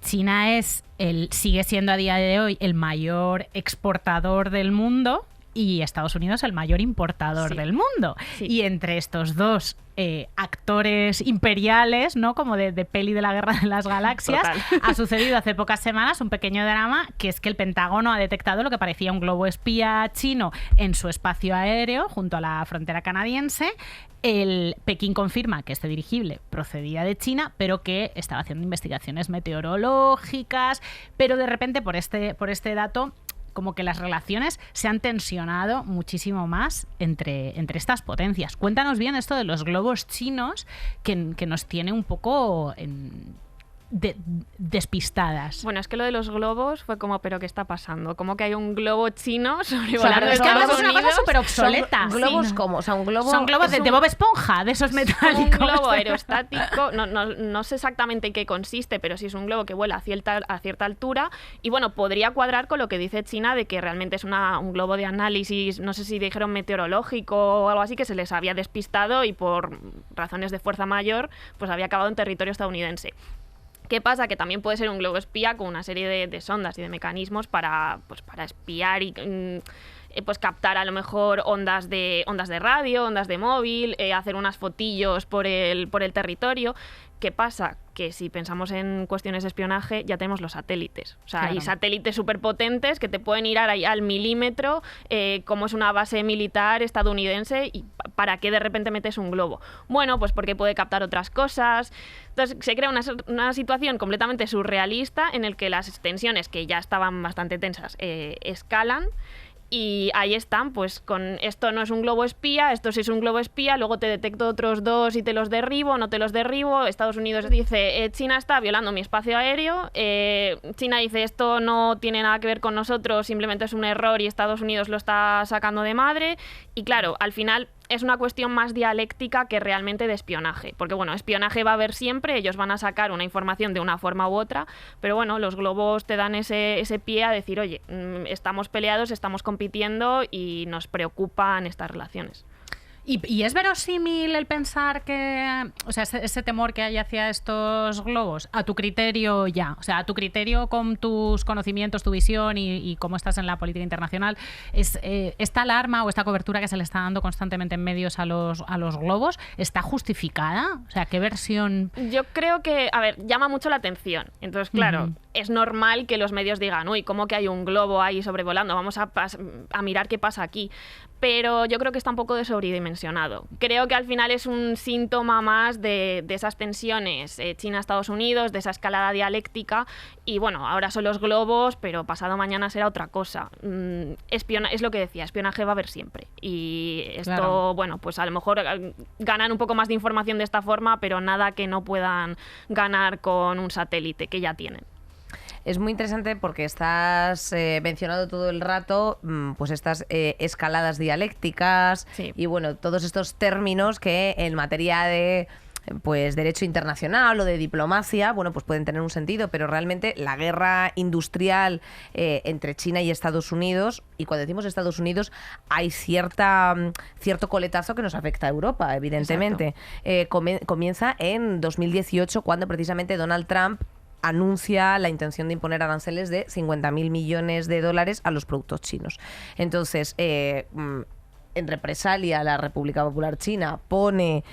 China sigue siendo a día de hoy el mayor exportador del mundo y Estados Unidos el mayor importador del mundo. Sí. Y entre estos dos actores imperiales, ¿no? Como de peli de la Guerra de las Galaxias, ha sucedido hace pocas semanas un pequeño drama, que es que el Pentágono ha detectado lo que parecía un globo espía chino en su espacio aéreo junto a la frontera canadiense. Pekín confirma que este dirigible procedía de China, pero que estaba haciendo investigaciones meteorológicas, pero de repente por este dato como que las relaciones se han tensionado muchísimo más entre estas potencias. Cuéntanos bien esto de los globos chinos que nos tiene un poco despistadas. Bueno, es que lo de los globos fue como, ¿pero qué está pasando? Como que hay un globo chino sobrevolando es que Estados Unidos. Es una cosa súper obsoleta. ¿Son globos cómo? O sea, un globo... Son globos de Bob Esponja, de esos metálicos. Un globo aerostático, no sé exactamente en qué consiste, pero sí es un globo que vuela a cierta altura y bueno, podría cuadrar con lo que dice China de que realmente es un globo de análisis, no sé si dijeron meteorológico o algo así, que se les había despistado y por razones de fuerza mayor pues había acabado en territorio estadounidense. ¿Qué pasa? Que también puede ser un globo espía con una serie de sondas y de mecanismos para espiar y pues captar a lo mejor ondas de radio, ondas de móvil, hacer unas fotillos por el territorio. ¿Qué pasa? Que si pensamos en cuestiones de espionaje, ya tenemos los satélites. O sea, claro, hay satélites superpotentes que te pueden ir ahí al milímetro, como es una base militar estadounidense, y ¿para qué de repente metes un globo? Bueno, pues porque puede captar otras cosas. Entonces se crea una situación completamente surrealista en el que las tensiones, que ya estaban bastante tensas, escalan. Y ahí están, pues con esto no es un globo espía, esto sí es un globo espía, luego te detecto otros dos y te los derribo, no te los derribo. Estados Unidos dice, China está violando mi espacio aéreo, China dice, esto no tiene nada que ver con nosotros, simplemente es un error y Estados Unidos lo está sacando de madre. Y claro, al final es una cuestión más dialéctica que realmente de espionaje, porque bueno, espionaje va a haber siempre, ellos van a sacar una información de una forma u otra, pero bueno, los globos te dan ese pie a decir, oye, estamos peleados, estamos compitiendo y nos preocupan estas relaciones. ¿Y es verosímil el pensar que, o sea, ese temor que hay hacia estos globos, a tu criterio ya, o sea, a tu criterio con tus conocimientos, tu visión y cómo estás en la política internacional, esta alarma o esta cobertura que se le está dando constantemente en medios a los globos, ¿está justificada? O sea, ¿qué versión? Yo creo que, a ver, llama mucho la atención. Entonces, claro, es normal que los medios digan, uy, ¿cómo que hay un globo ahí sobrevolando? Vamos a mirar qué pasa aquí. Pero yo creo que está un poco sobredimensionado. Creo que al final es un síntoma más de esas tensiones China-Estados Unidos, de esa escalada dialéctica, y bueno, ahora son los globos, pero pasado mañana será otra cosa. Es lo que decía, espionaje va a haber siempre. Y esto, claro, bueno, pues a lo mejor ganan un poco más de información de esta forma, pero nada que no puedan ganar con un satélite que ya tienen. Es muy interesante porque estás mencionando todo el rato pues estas escaladas dialécticas, sí, y bueno, todos estos términos que en materia de pues derecho internacional o de diplomacia, bueno, pues pueden tener un sentido, pero realmente la guerra industrial entre China y Estados Unidos, y cuando decimos Estados Unidos hay cierto coletazo que nos afecta a Europa, evidentemente. Comienza en 2018, cuando precisamente Donald Trump anuncia la intención de imponer aranceles de $50.000 millones a los productos chinos. Entonces, en represalia, la República Popular China pone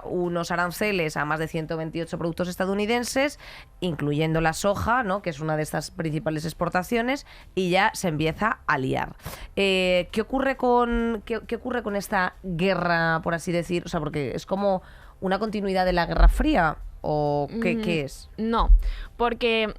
unos aranceles a más de 128 productos estadounidenses, incluyendo la soja, ¿no?, que es una de estas principales exportaciones, y ya se empieza a liar. ¿Qué ocurre con esta guerra, por así decir? O sea, porque es como una continuidad de la Guerra Fría. ¿O qué es? No, porque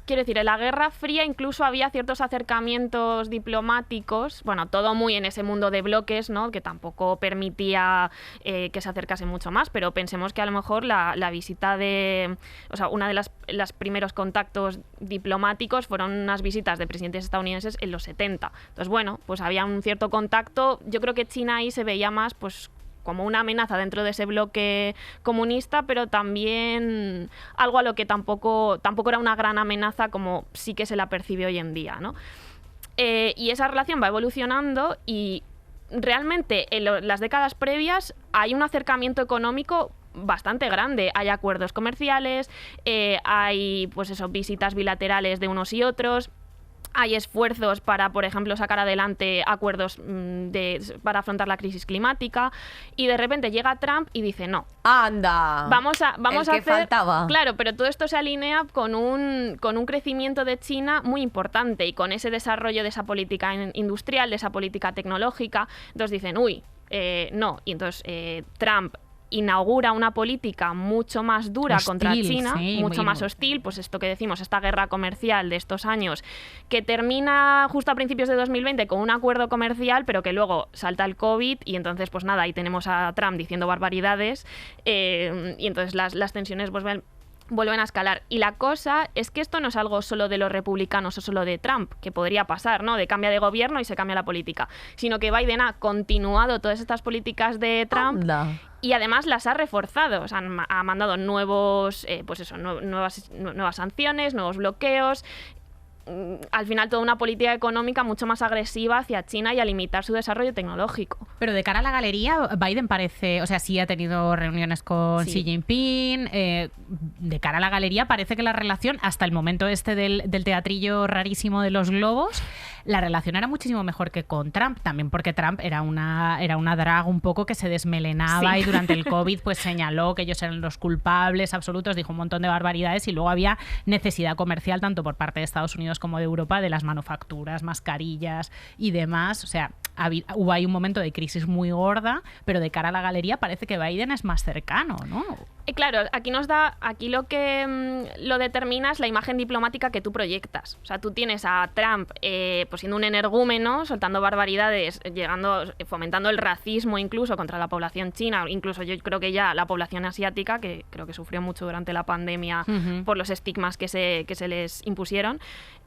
quiero decir, en la Guerra Fría incluso había ciertos acercamientos diplomáticos, bueno, todo muy en ese mundo de bloques, ¿no?, que tampoco permitía que se acercase mucho más, pero pensemos que a lo mejor la visita o sea, una de los primeros contactos diplomáticos fueron unas visitas de presidentes estadounidenses en los 70. Entonces, bueno, pues había un cierto contacto. Yo creo que China ahí se veía más, pues, como una amenaza dentro de ese bloque comunista, pero también algo a lo que tampoco era una gran amenaza como sí que se la percibe hoy en día, ¿no? Y esa relación va evolucionando y realmente en las décadas previas hay un acercamiento económico bastante grande. Hay acuerdos comerciales, hay pues eso, visitas bilaterales de unos y otros. Hay esfuerzos para, por ejemplo, sacar adelante acuerdos para afrontar la crisis climática, y de repente llega Trump y dice no. ¡Anda! Vamos a hacer... faltaba. Claro, pero todo esto se alinea con un crecimiento de China muy importante y con ese desarrollo de esa política industrial, de esa política tecnológica. Entonces dicen, no. Y entonces Trump inaugura una política mucho más dura contra China, mucho más hostil, pues esto que decimos, esta guerra comercial de estos años, que termina justo a principios de 2020 con un acuerdo comercial, pero que luego salta el COVID y entonces pues nada, ahí tenemos a Trump diciendo barbaridades, y entonces las tensiones vuelven a escalar. Y la cosa es que esto no es algo solo de los republicanos o solo de Trump, que podría pasar, ¿no? De cambia de gobierno y se cambia la política, sino que Biden ha continuado todas estas políticas de Trump. ¡Anda! Y además las ha reforzado, o sea, ha mandado nuevas sanciones, nuevos bloqueos. Al final toda una política económica mucho más agresiva hacia China y a limitar su desarrollo tecnológico. Pero de cara a la galería, Biden parece, o sea, sí ha tenido reuniones con Xi Jinping, de cara a la galería parece que la relación, hasta el momento del teatrillo rarísimo de los globos, la relación era muchísimo mejor que con Trump, también porque Trump era una drag un poco que se desmelenaba, y durante el COVID pues señaló que ellos eran los culpables absolutos, dijo un montón de barbaridades, y luego había necesidad comercial tanto por parte de Estados Unidos como de Europa de las manufacturas, mascarillas y demás. O sea, hubo ahí un momento de crisis muy gorda, pero de cara a la galería parece que Biden es más cercano, ¿no? Claro, aquí lo que lo determina es la imagen diplomática que tú proyectas. O sea, tú tienes a Trump pues siendo un energúmeno, soltando barbaridades, fomentando el racismo incluso contra la población china, incluso yo creo que ya la población asiática, que creo que sufrió mucho durante la pandemia por los estigmas que se les impusieron.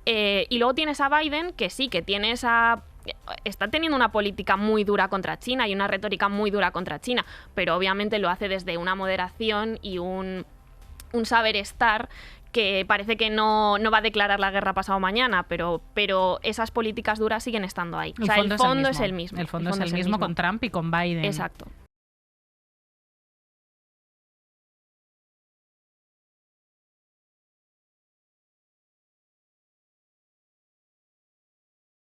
Y luego tienes a Biden, que sí, que tiene está teniendo una política muy dura contra China y una retórica muy dura contra China, pero obviamente lo hace desde una moderación y un saber estar que parece que no va a declarar la guerra pasado mañana, pero esas políticas duras siguen estando ahí. O sea, el fondo es el mismo. El fondo es el mismo con Trump y con Biden. Exacto.